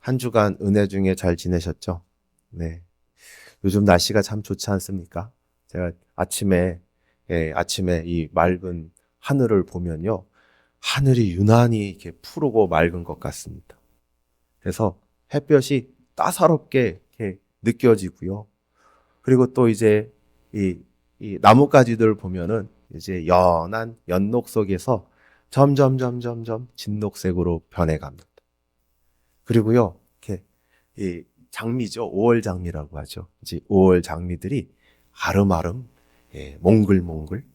한 주간 은혜 중에 잘 지내셨죠? 네. 요즘 날씨가 참 좋지 않습니까? 제가 아침에 이 맑은 하늘을 보면요. 하늘이 유난히 이렇게 푸르고 맑은 것 같습니다. 그래서 햇볕이 따사롭게 이렇게 느껴지고요. 그리고 또 이제 이 나뭇가지들 보면은 이제 연한 연녹 속에서 점점 진녹색으로 변해갑니다. 그리고요, 이렇게 이 장미죠. 5월 장미라고 하죠. 이제 5월 장미들이 아름아름, 몽글몽글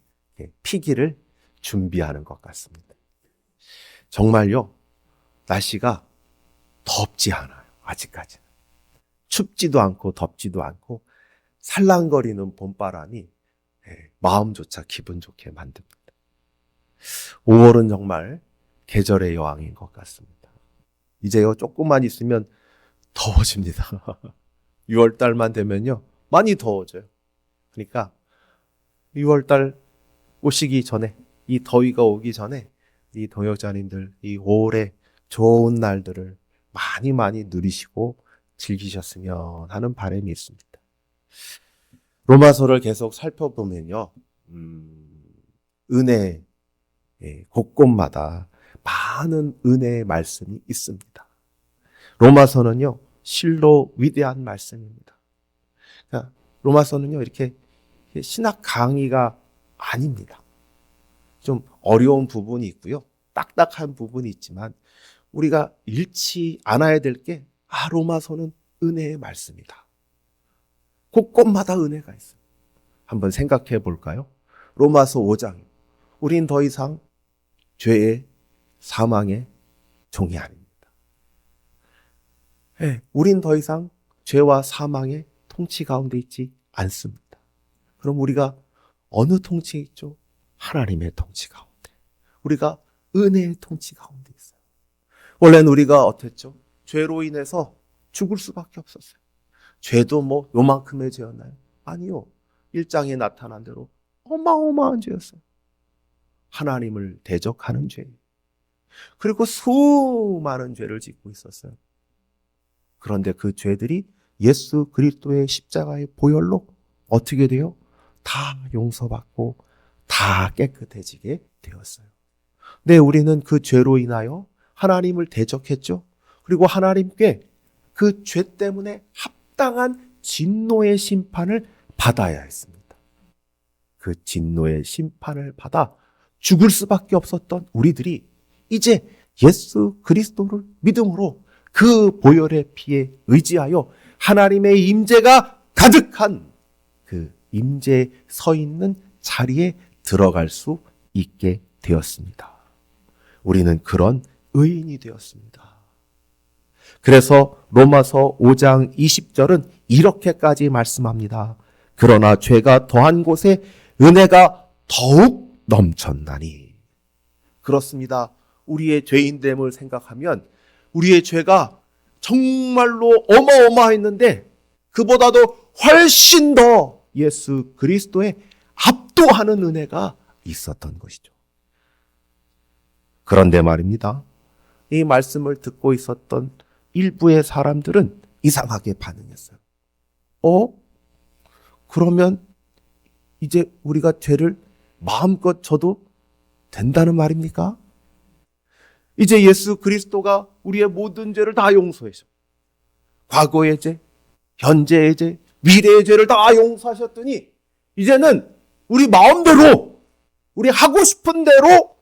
피기를 준비하는 것 같습니다. 정말요, 날씨가 덥지 않아요. 아직까지는. 춥지도 않고 덥지도 않고 살랑거리는 봄바람이 마음조차 기분 좋게 만듭니다. 5월은 정말 계절의 여왕인 것 같습니다. 이제요, 조금만 있으면 더워집니다. 6월 달만 되면요, 많이 더워져요. 그러니까 6월 달 오시기 전에, 이 더위가 오기 전에 이 동역자님들 이 5월의 좋은 날들을 많이 누리시고 즐기셨으면 하는 바람이 있습니다. 로마서를 계속 살펴보면요, 은혜, 곳곳마다 많은 은혜의 말씀이 있습니다. 로마서는요, 실로 위대한 말씀입니다. 그러니까 로마서는요, 이렇게 신학 강의가 아닙니다. 좀 어려운 부분이 있고요. 딱딱한 부분이 있지만 우리가 잃지 않아야 될 게, 로마서는 은혜의 말씀이다. 곳곳마다 은혜가 있어요. 한번 생각해 볼까요? 로마서 5장. 우린 더 이상 죄의 사망의 종이 아닙니다. 우린 더 이상 죄와 사망의 통치 가운데 있지 않습니다. 그럼 우리가 어느 통치에 있죠? 하나님의 통치 가운데. 우리가 은혜의 통치 가운데 있어요. 원래는 우리가 어땠죠? 죄로 인해서 죽을 수밖에 없었어요. 죄도 뭐 요만큼의 죄였나요? 아니요. 1장에 나타난 대로 어마어마한 죄였어요. 하나님을 대적하는 죄. 그리고 수많은 죄를 짓고 있었어요. 그런데 그 죄들이 예수 그리스도의 십자가의 보혈로 어떻게 돼요? 다 용서받고 다 깨끗해지게 되었어요. 네, 우리는 그 죄로 인하여 하나님을 대적했죠. 그리고 하나님께 그 죄 때문에 합당한 진노의 심판을 받아야 했습니다. 그 진노의 심판을 받아 죽을 수밖에 없었던 우리들이 이제 예수 그리스도를 믿음으로 그 보혈의 피에 의지하여 하나님의 임재가 가득한 그 임재에 서 있는 자리에 들어갈 수 있게 되었습니다. 우리는 그런 의인이 되었습니다. 그래서 로마서 5장 20절은 이렇게까지 말씀합니다. 그러나 죄가 더한 곳에 은혜가 더욱 넘쳤나니. 그렇습니다. 우리의 죄인됨을 생각하면 우리의 죄가 정말로 어마어마했는데 그보다도 훨씬 더 예수 그리스도의 압도하는 은혜가 있었던 것이죠. 그런데 말입니다. 이 말씀을 듣고 있었던 일부의 사람들은 이상하게 반응했어요. 그러면 이제 우리가 죄를 마음껏 져도 된다는 말입니까? 이제 예수 그리스도가 우리의 모든 죄를 다 용서해서 과거의 죄, 현재의 죄, 미래의 죄를 다 용서하셨더니 이제는 우리 마음대로, 우리 하고 싶은 대로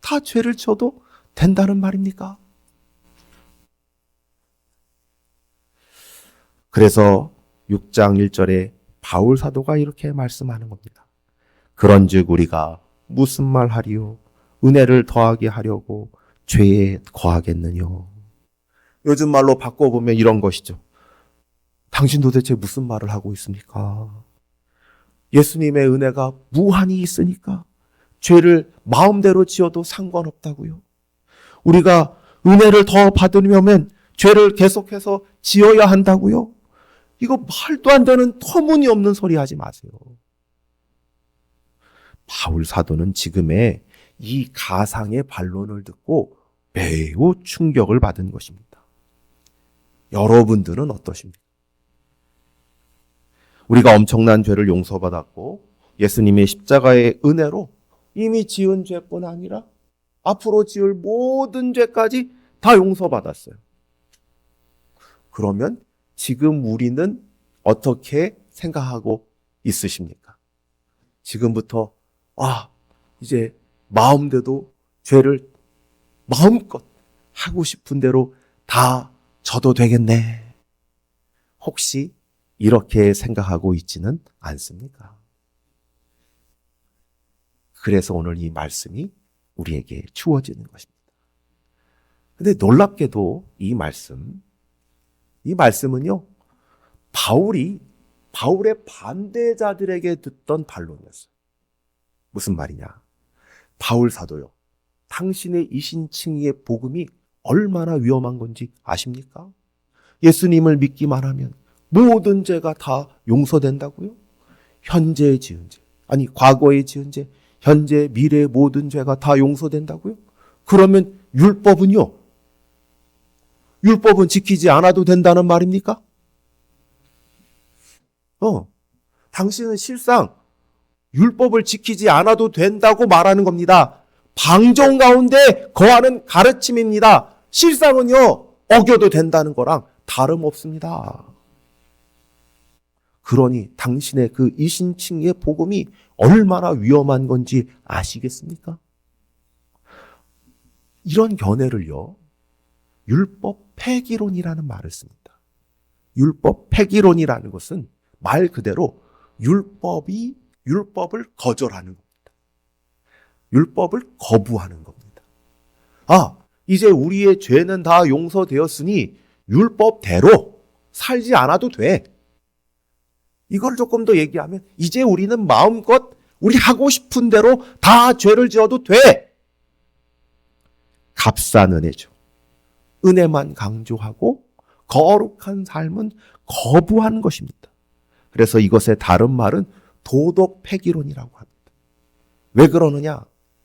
다 죄를 져도 된다는 말입니까? 그래서 6장 1절에 바울 사도가 이렇게 말씀하는 겁니다. 그런즉 우리가 무슨 말 하리요? 은혜를 더하게 하려고 죄에 거하겠느뇨? 요즘 말로 바꿔보면 이런 것이죠. 당신 도대체 무슨 말을 하고 있습니까? 예수님의 은혜가 무한히 있으니까 죄를 마음대로 지어도 상관없다고요. 우리가 은혜를 더 받으려면 죄를 계속해서 지어야 한다고요. 이거 말도 안 되는 터무니없는 소리 하지 마세요. 바울 사도는 지금의 이 가상의 반론을 듣고 매우 충격을 받은 것입니다. 여러분들은 어떠십니까? 우리가 엄청난 죄를 용서받았고 예수님의 십자가의 은혜로 이미 지은 죄뿐 아니라 앞으로 지을 모든 죄까지 다 용서받았어요. 그러면 지금 우리는 어떻게 생각하고 있으십니까? 지금부터 이제 마음대로 죄를 마음껏 하고 싶은 대로 다 져도 되겠네. 혹시 이렇게 생각하고 있지는 않습니까? 그래서 오늘 이 말씀이 우리에게 주어지는 것입니다. 근데 놀랍게도 이 말씀은요, 바울의 반대자들에게 듣던 반론이었어요. 무슨 말이냐? 바울 사도요, 당신의 이신칭의의 복음이 얼마나 위험한 건지 아십니까? 예수님을 믿기만 하면 모든 죄가 다 용서된다고요? 현재 지은 죄, 아니 과거에 지은 죄, 현재 미래의 모든 죄가 다 용서된다고요? 그러면 율법은 지키지 않아도 된다는 말입니까? 당신은 실상 율법을 지키지 않아도 된다고 말하는 겁니다. 방종 가운데 거하는 가르침입니다. 실상은요, 어겨도 된다는 거랑 다름없습니다. 그러니 당신의 그 이신칭의 복음이 얼마나 위험한 건지 아시겠습니까? 이런 견해를요, 율법 폐기론이라는 말을 씁니다. 율법 폐기론이라는 것은 말 그대로 율법을 거절하는 겁니다. 율법을 거부하는 겁니다. 이제 우리의 죄는 다 용서되었으니 율법대로 살지 않아도 돼. 이걸 조금 더 얘기하면 이제 우리는 마음껏 우리 하고 싶은 대로 다 죄를 지어도 돼. 값싼 은혜죠. 은혜만 강조하고 거룩한 삶은 거부하는 것입니다. 그래서 이것의 다른 말은 도덕 폐기론이라고 합니다. 왜 그러느냐?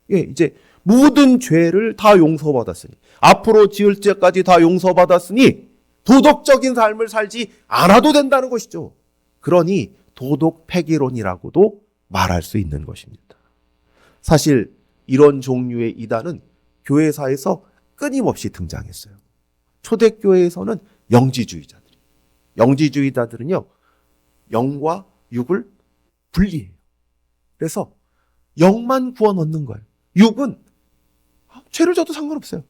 이제 모든 죄를 다 용서받았으니, 앞으로 지을 죄까지 다 용서받았으니 도덕적인 삶을 살지 않아도 된다는 것이죠. 그러니 도덕 폐기론이라고도 말할 수 있는 것입니다. 사실 이런 종류의 이단은 교회사에서 끊임없이 등장했어요. 초대교회에서는 영지주의자들은요, 영과 육을 분리해요. 그래서 영만 구원 얻는 거예요. 육은 죄를 져도 상관없어요.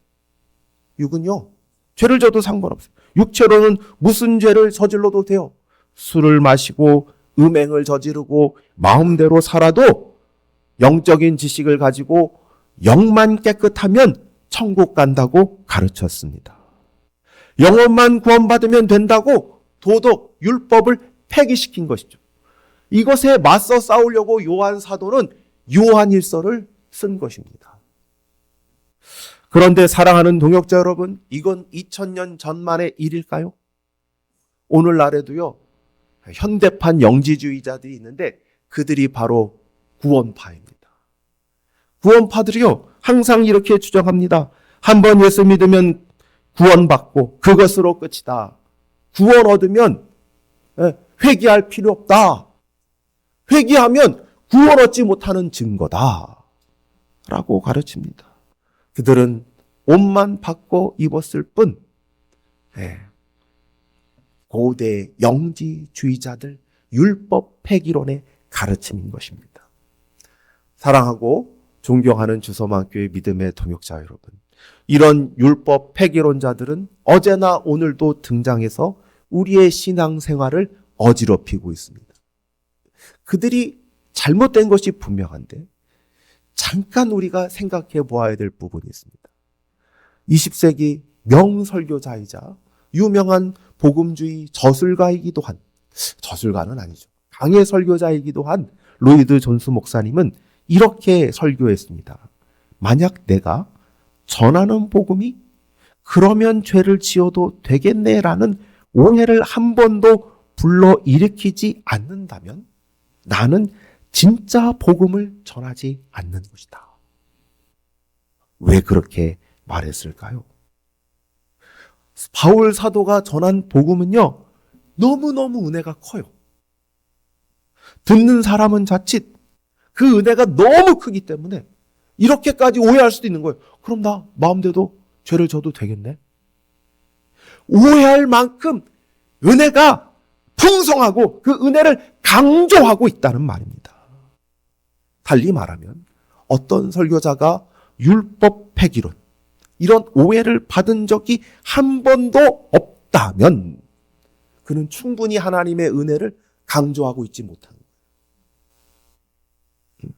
육은요, 죄를 져도 상관없어요. 육체로는 무슨 죄를 저질러도 돼요. 술을 마시고 음행을 저지르고 마음대로 살아도 영적인 지식을 가지고 영만 깨끗하면 천국 간다고 가르쳤습니다. 영혼만 구원받으면 된다고 도덕, 율법을 폐기시킨 것이죠. 이것에 맞서 싸우려고 요한 사도는 요한일서를 쓴 것입니다. 그런데 사랑하는 동역자 여러분, 이건 2000년 전만의 일일까요? 오늘날에도요, 현대판 영지주의자들이 있는데 그들이 바로 구원파입니다. 구원파들이요, 항상 이렇게 주장합니다. 한번 예수 믿으면 구원받고 그것으로 끝이다. 구원 얻으면 회개할 필요 없다. 회개하면 구원 얻지 못하는 증거다. 라고 가르칩니다. 그들은 옷만 바꿔 입었을 뿐 고대 영지주의자들 율법 폐기론의 가르침인 것입니다. 사랑하고 존경하는 주서만교회 믿음의 동역자 여러분, 이런 율법 폐기론자들은 어제나 오늘도 등장해서 우리의 신앙생활을 어지럽히고 있습니다. 그들이 잘못된 것이 분명한데 잠깐 우리가 생각해 보아야 될 부분이 있습니다. 20세기 명설교자이자 유명한 복음주의 저술가이기도 한, 저술가는 아니죠, 강해 설교자이기도 한 로이드 존스 목사님은 이렇게 설교했습니다. 만약 내가 전하는 복음이 그러면 죄를 지어도 되겠네라는 오해를 한 번도 불러일으키지 않는다면 나는 진짜 복음을 전하지 않는 것이다. 왜 그렇게 말했을까요? 바울 사도가 전한 복음은요, 너무너무 은혜가 커요. 듣는 사람은 자칫 그 은혜가 너무 크기 때문에 이렇게까지 오해할 수도 있는 거예요. 그럼 나 마음대로 죄를 져도 되겠네? 오해할 만큼 은혜가 풍성하고 그 은혜를 강조하고 있다는 말입니다. 달리 말하면 어떤 설교자가 율법 폐기론, 이런 오해를 받은 적이 한 번도 없다면 그는 충분히 하나님의 은혜를 강조하고 있지 못하는 거예요.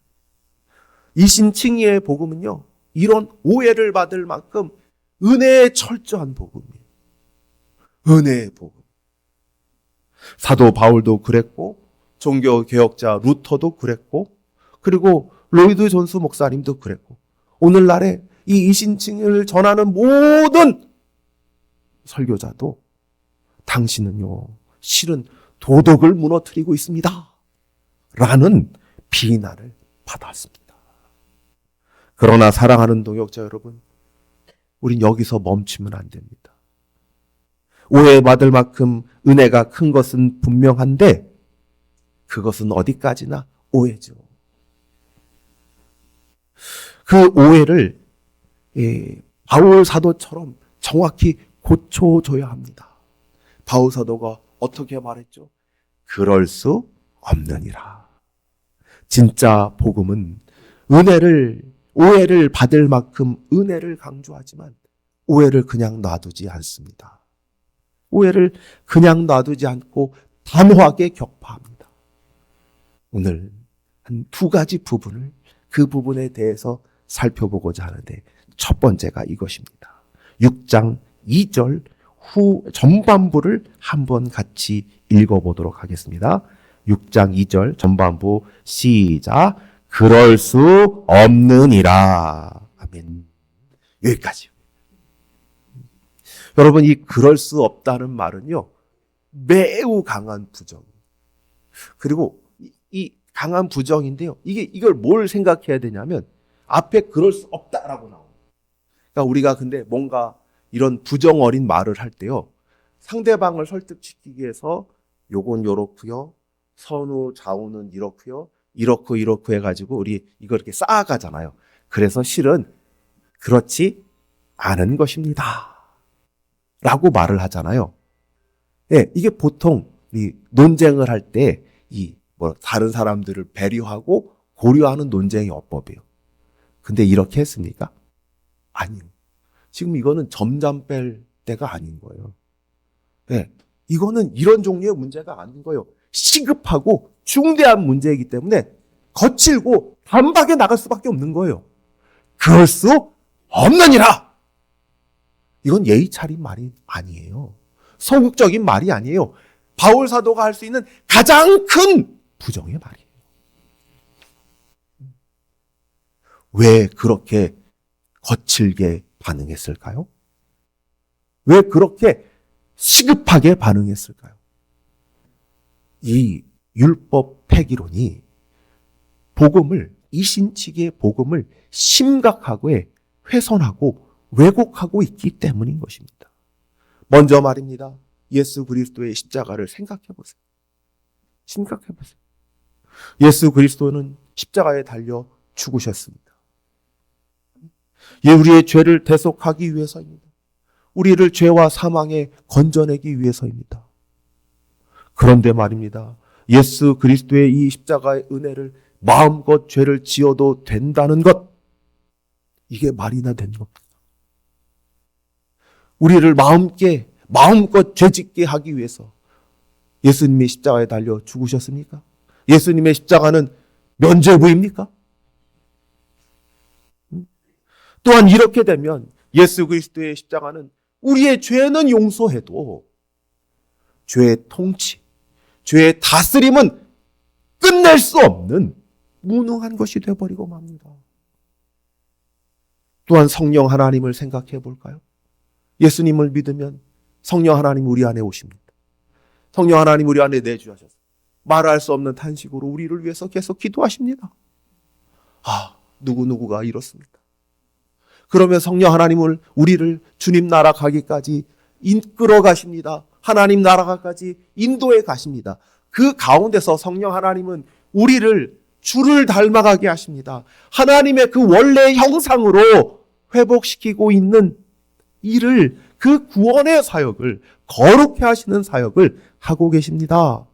이신칭의의 복음은요, 이런 오해를 받을 만큼 은혜의 철저한 복음이에요. 은혜의 복음. 사도 바울도 그랬고, 종교개혁자 루터도 그랬고, 그리고 로이드 존스 목사님도 그랬고, 오늘날에 이 이신칭을 전하는 모든 설교자도 당신은요, 실은 도덕을 무너뜨리고 있습니다. 라는 비난을 받았습니다. 그러나 사랑하는 동역자 여러분, 우린 여기서 멈추면 안 됩니다. 오해받을 만큼 은혜가 큰 것은 분명한데 그것은 어디까지나 오해죠. 그 오해를 바울 사도처럼 정확히 고쳐줘야 합니다. 바울 사도가 어떻게 말했죠? 그럴 수 없느니라. 진짜 복음은 오해를 받을 만큼 은혜를 강조하지만 오해를 그냥 놔두지 않습니다. 오해를 그냥 놔두지 않고 단호하게 격파합니다. 오늘 한 두 가지 부분을 그 부분에 대해서 살펴보고자 하는데 첫 번째가 이것입니다. 6장 2절 후 전반부를 한번 같이 읽어보도록 하겠습니다. 6장 2절 전반부 시작. 그럴 수 없느니라. 아멘. 여기까지. 여러분, 이 그럴 수 없다는 말은요, 매우 강한 부정. 그리고 이 강한 부정인데요, 이걸 뭘 생각해야 되냐면 앞에 그럴 수 없다라고 나옵니다. 그러니까 우리가 근데 뭔가 이런 부정 어린 말을 할 때요, 상대방을 설득시키기 위해서 요건 요렇고요, 선우 좌우는 이렇고요, 이렇고 해가지고 우리 이걸 이렇게 쌓아가잖아요. 그래서 실은 그렇지 않은 것입니다. 라고 말을 하잖아요. 예, 이게 보통 이 논쟁을 할 때 다른 사람들을 배려하고 고려하는 논쟁의 어법이에요. 근데 이렇게 했습니까? 아니요. 지금 이거는 점잠 뺄 때가 아닌 거예요. 예, 이거는 이런 종류의 문제가 아닌 거예요. 시급하고 중대한 문제이기 때문에 거칠고 단박에 나갈 수밖에 없는 거예요. 그럴 수 없느니라. 이건 예의 차린 말이 아니에요. 소극적인 말이 아니에요. 바울 사도가 할 수 있는 가장 큰 부정의 말이에요. 왜 그렇게 거칠게 반응했을까요? 왜 그렇게 시급하게 반응했을까요? 이 율법 폐기론이 이신치기의 복음을 심각하게 훼손하고 왜곡하고 있기 때문인 것입니다. 먼저 말입니다. 예수 그리스도의 십자가를 생각해 보세요. 심각해 보세요. 예수 그리스도는 십자가에 달려 죽으셨습니다. 우리의 죄를 대속하기 위해서입니다. 우리를 죄와 사망에 건져내기 위해서입니다. 그런데 말입니다. 예수 그리스도의 이 십자가의 은혜를 마음껏 죄를 지어도 된다는 것, 이게 말이나 되는 겁니다. 우리를 마음껏 죄짓게 하기 위해서 예수님의 십자가에 달려 죽으셨습니까? 예수님의 십자가는 면죄부입니까? 또한 이렇게 되면 예수 그리스도의 십자가는 우리의 죄는 용서해도 죄의 통치, 죄의 다스림은 끝낼 수 없는 무능한 것이 되어버리고 맙니다. 또한 성령 하나님을 생각해 볼까요? 예수님을 믿으면 성령 하나님 우리 안에 오십니다. 성령 하나님 우리 안에 내주하셔서 말할 수 없는 탄식으로 우리를 위해서 계속 기도하십니다. 누구누구가 이렇습니다. 그러면 성령 하나님을 우리를 주님 나라 가기까지 이끌어 가십니다. 하나님 나라가까지 인도해 가십니다. 그 가운데서 성령 하나님은 우리를 주를 닮아가게 하십니다. 하나님의 그 원래의 형상으로 회복시키고 있는 일을, 그 구원의 사역을, 거룩해 하시는 사역을 하고 계십니다.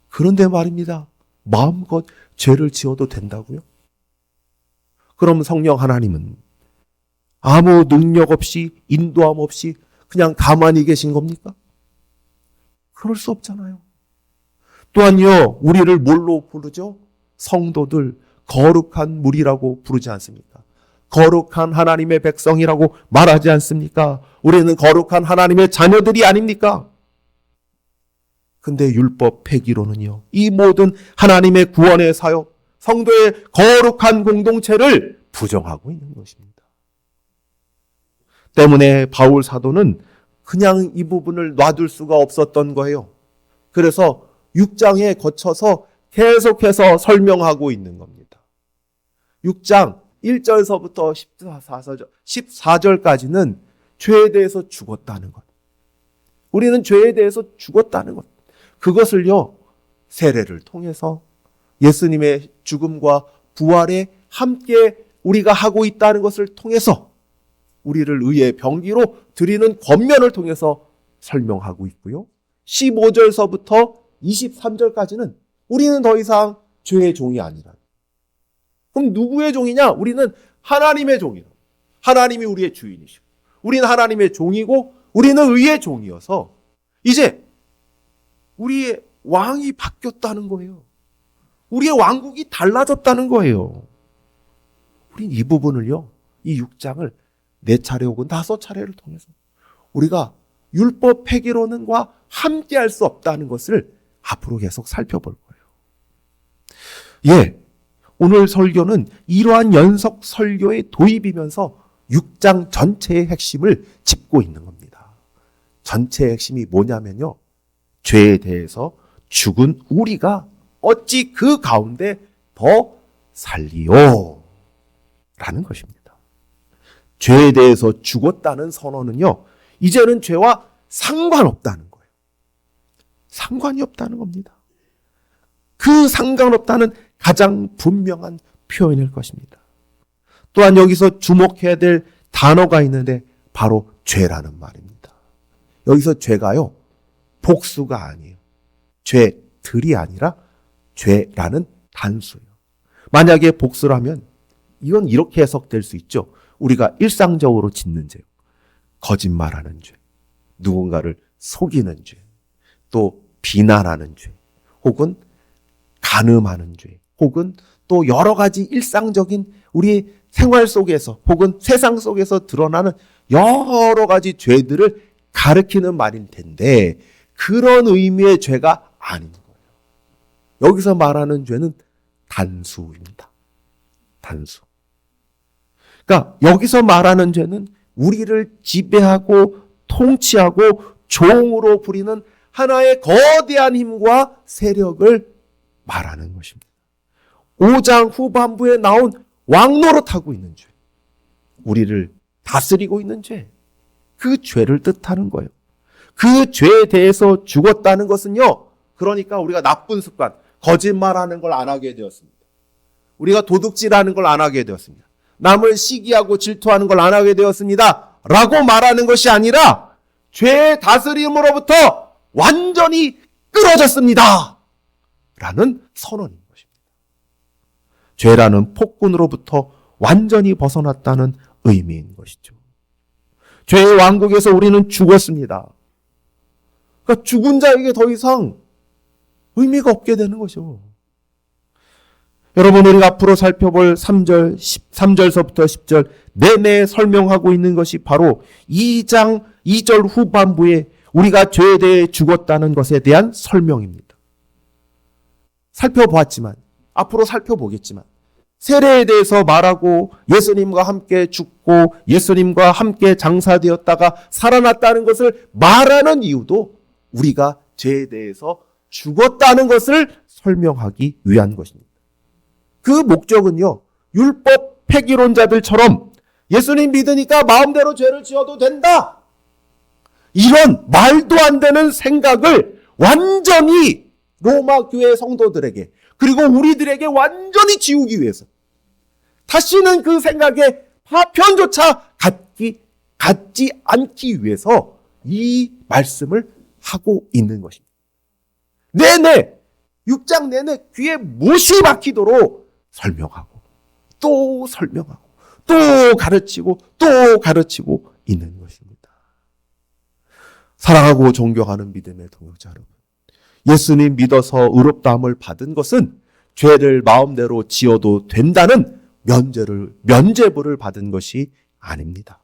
그런데 말입니다. 마음껏 죄를 지어도 된다고요? 그럼 성령 하나님은 아무 능력 없이, 인도함 없이 그냥 가만히 계신 겁니까? 그럴 수 없잖아요. 또한요, 우리를 뭘로 부르죠? 성도들, 거룩한 무리라고 부르지 않습니까? 거룩한 하나님의 백성이라고 말하지 않습니까? 우리는 거룩한 하나님의 자녀들이 아닙니까? 근데 율법 폐기로는요, 이 모든 하나님의 구원의 사역, 성도의 거룩한 공동체를 부정하고 있는 것입니다. 때문에 바울 사도는 그냥 이 부분을 놔둘 수가 없었던 거예요. 그래서 6장에 거쳐서 계속해서 설명하고 있는 겁니다. 6장 1절서부터 14절까지는 죄에 대해서 죽었다는 것. 우리는 죄에 대해서 죽었다는 것. 그것을요, 세례를 통해서 예수님의 죽음과 부활에 함께 우리가 하고 있다는 것을 통해서 우리를 의의 병기로 드리는 권면을 통해서 설명하고 있고요. 15절서부터 23절까지는 우리는 더 이상 죄의 종이 아니라. 그럼 누구의 종이냐? 우리는 하나님의 종이라. 하나님이 우리의 주인이시고, 우리는 하나님의 종이고, 우리는 의의 종이어서 이제 우리의 왕이 바뀌었다는 거예요. 우리의 왕국이 달라졌다는 거예요. 우린 이 부분을요, 이 6장을 4차례 혹은 5차례를 통해서 우리가 율법 폐기론과 함께 할 수 없다는 것을 앞으로 계속 살펴볼 거예요. 예, 오늘 설교는 이러한 연속 설교의 도입이면서 6장 전체의 핵심을 짚고 있는 겁니다. 전체의 핵심이 뭐냐면요, 죄에 대해서 죽은 우리가 어찌 그 가운데 더 살리요? 라는 것입니다. 죄에 대해서 죽었다는 선언은요, 이제는 죄와 상관없다는 거예요. 상관이 없다는 겁니다. 그 상관없다는 가장 분명한 표현일 것입니다. 또한 여기서 주목해야 될 단어가 있는데 바로 죄라는 말입니다. 여기서 죄가요, 복수가 아니에요. 죄들이 아니라 죄라는 단수예요. 만약에 복수라면 이건 이렇게 해석될 수 있죠. 우리가 일상적으로 짓는 죄, 거짓말하는 죄, 누군가를 속이는 죄, 또 비난하는 죄, 혹은 간음하는 죄, 혹은 또 여러 가지 일상적인 우리 생활 속에서 혹은 세상 속에서 드러나는 여러 가지 죄들을 가리키는 말일 텐데 그런 의미의 죄가 아닌 거예요. 여기서 말하는 죄는 단수입니다. 단수. 그러니까 여기서 말하는 죄는 우리를 지배하고 통치하고 종으로 부리는 하나의 거대한 힘과 세력을 말하는 것입니다. 5장 후반부에 나온 왕노릇하고 있는 죄, 우리를 다스리고 있는 죄, 그 죄를 뜻하는 거예요. 그 죄에 대해서 죽었다는 것은요, 그러니까 우리가 나쁜 습관, 거짓말하는 걸 안 하게 되었습니다. 우리가 도둑질하는 걸 안 하게 되었습니다. 남을 시기하고 질투하는 걸 안 하게 되었습니다. 라고 말하는 것이 아니라 죄의 다스림으로부터 완전히 끊어졌습니다. 라는 선언인 것입니다. 죄라는 폭군으로부터 완전히 벗어났다는 의미인 것이죠. 죄의 왕국에서 우리는 죽었습니다. 그러니까 죽은 자에게 더 이상 의미가 없게 되는 것이죠. 여러분, 우리가 앞으로 살펴볼 3절서부터 10절 내내 설명하고 있는 것이 바로 2장 2절 후반부에 우리가 죄에 대해 죽었다는 것에 대한 설명입니다. 살펴보았지만, 앞으로 살펴보겠지만, 세례에 대해서 말하고 예수님과 함께 죽고 예수님과 함께 장사되었다가 살아났다는 것을 말하는 이유도 우리가 죄에 대해서 죽었다는 것을 설명하기 위한 것입니다. 그 목적은요, 율법 폐기론자들처럼 예수님 믿으니까 마음대로 죄를 지어도 된다 이런 말도 안 되는 생각을 완전히 로마 교회 성도들에게 그리고 우리들에게 완전히 지우기 위해서 다시는 그 생각에 파편조차 갖지 않기 위해서 이 말씀을 하고 있는 것입니다. 내내 6장 내내 귀에 못이 박히도록 설명하고 또 설명하고 또 가르치고 있는 것입니다. 사랑하고 존경하는 믿음의 동역자 여러분, 예수님 믿어서 의롭다함을 받은 것은 죄를 마음대로 지어도 된다는 면죄부를 받은 것이 아닙니다.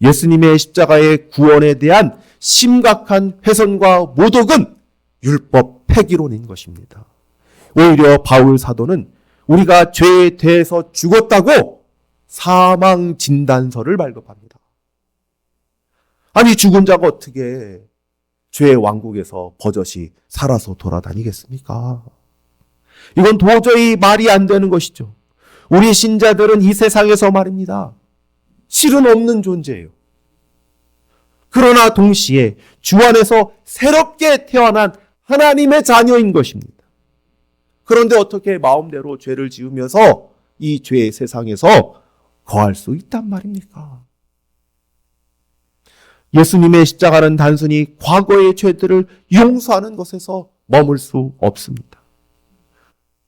예수님의 십자가의 구원에 대한 심각한 훼손과 모독은 율법 폐기론인 것입니다. 오히려 바울 사도는 우리가 죄에 대해서 죽었다고 사망 진단서를 발급합니다. 아니, 죽은 자가 어떻게 죄의 왕국에서 버젓이 살아서 돌아다니겠습니까? 이건 도저히 말이 안 되는 것이죠. 우리 신자들은 이 세상에서 말입니다, 실은 없는 존재예요. 그러나 동시에 주 안에서 새롭게 태어난 하나님의 자녀인 것입니다. 그런데 어떻게 마음대로 죄를 지으면서 이 죄의 세상에서 거할 수 있단 말입니까? 예수님의 십자가는 단순히 과거의 죄들을 용서하는 것에서 머물 수 없습니다.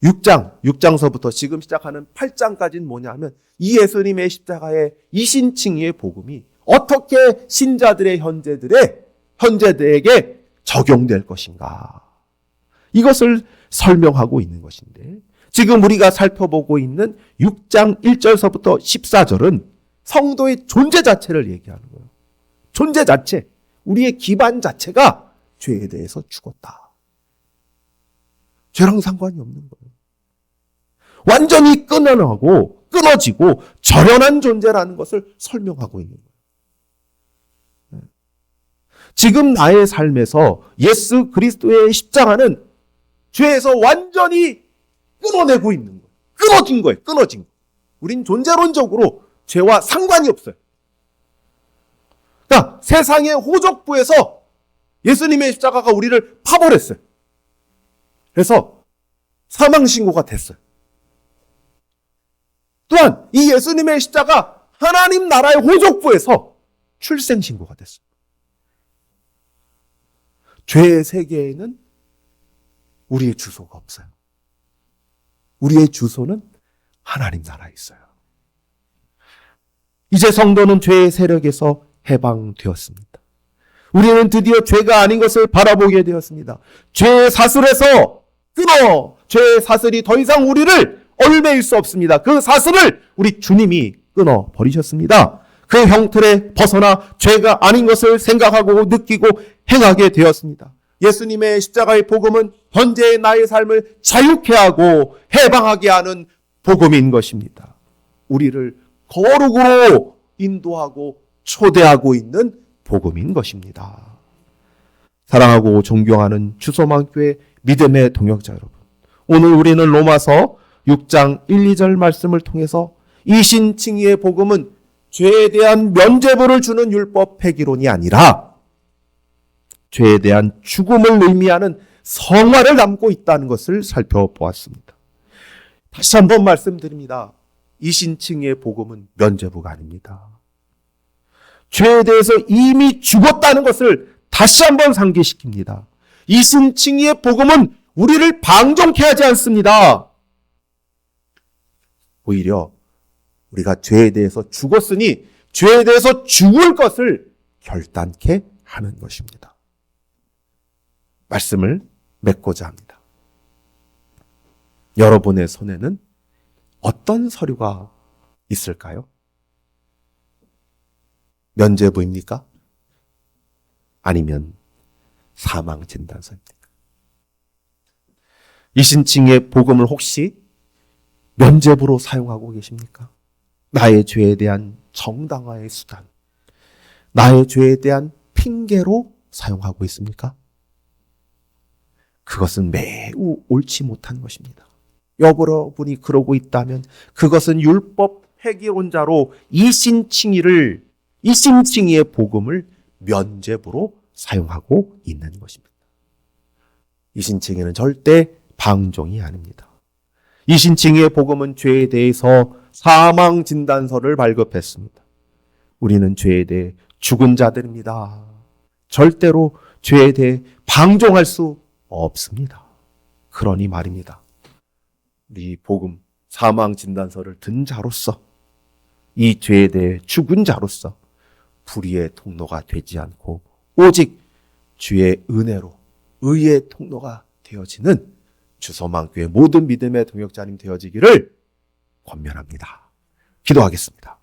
6장서부터 지금 시작하는 8장까지는 뭐냐 하면 이 예수님의 십자가의 이신칭의의 복음이 어떻게 신자들의 현재들에게 적용될 것인가, 이것을 설명하고 있는 것인데, 지금 우리가 살펴보고 있는 6장 1절서부터 14절은 성도의 존재 자체를 얘기하는 거예요. 존재 자체, 우리의 기반 자체가 죄에 대해서 죽었다. 죄랑 상관이 없는 거예요. 완전히 끊어지고 절연한 존재라는 것을 설명하고 있는 거예요. 지금 나의 삶에서 예수 그리스도의 십자가는 죄에서 완전히 끊어내고 있는 거예요. 끊어진 거예요. 우린 존재론적으로 죄와 상관이 없어요. 그러니까 세상의 호적부에서 예수님의 십자가가 우리를 파버렸어요. 그래서 사망신고가 됐어요. 또한 이 예수님의 십자가 하나님 나라의 호적부에서 출생신고가 됐어요. 죄의 세계에는 우리의 주소가 없어요. 우리의 주소는 하나님 나라에 있어요. 이제 성도는 죄의 세력에서 해방되었습니다. 우리는 드디어 죄가 아닌 것을 바라보게 되었습니다. 죄의 사슬에서 죄의 사슬이 더 이상 우리를 얽매일 수 없습니다. 그 사슬을 우리 주님이 끊어버리셨습니다. 그 형틀에 벗어나 죄가 아닌 것을 생각하고 느끼고 행하게 되었습니다. 예수님의 십자가의 복음은 현재의 나의 삶을 자유케 하고 해방하게 하는 복음인 것입니다. 우리를 거룩으로 인도하고 초대하고 있는 복음인 것입니다. 사랑하고 존경하는 주소만교회 믿음의 동역자 여러분, 오늘 우리는 로마서 6장 1, 2절 말씀을 통해서 이신칭의의 복음은 죄에 대한 면죄부를 주는 율법 폐기론이 아니라 죄에 대한 죽음을 의미하는 성화를 담고 있다는 것을 살펴보았습니다. 다시 한번 말씀드립니다. 이신칭의의 복음은 면죄부가 아닙니다. 죄에 대해서 이미 죽었다는 것을 다시 한번 상기시킵니다. 이신칭의의 복음은 우리를 방종케 하지 않습니다. 오히려 우리가 죄에 대해서 죽었으니 죄에 대해서 죽을 것을 결단케 하는 것입니다. 말씀을 맺고자 합니다. 여러분의 손에는 어떤 서류가 있을까요? 면죄부입니까? 아니면 사망 진단서입니까? 이신칭의 복음을 혹시 면죄부로 사용하고 계십니까? 나의 죄에 대한 정당화의 수단, 나의 죄에 대한 핑계로 사용하고 있습니까? 그것은 매우 옳지 못한 것입니다. 여러분이 그러고 있다면 그것은 율법 폐기론자로 이신칭의의 복음을 면죄부로 사용하고 있는 것입니다. 이신칭의는 절대 방종이 아닙니다. 이신칭의의 복음은 죄에 대해서 사망 진단서를 발급했습니다. 우리는 죄에 대해 죽은 자들입니다. 절대로 죄에 대해 방종할 수 없습니다. 그러니 말입니다. 우리 복음 사망 진단서를 든 자로서 이 죄에 대해 죽은 자로서 불의의 통로가 되지 않고 오직 주의 은혜로 의의 통로가 되어지는 주소망교회 모든 믿음의 동역자님 되어지기를 권면합니다. 기도하겠습니다.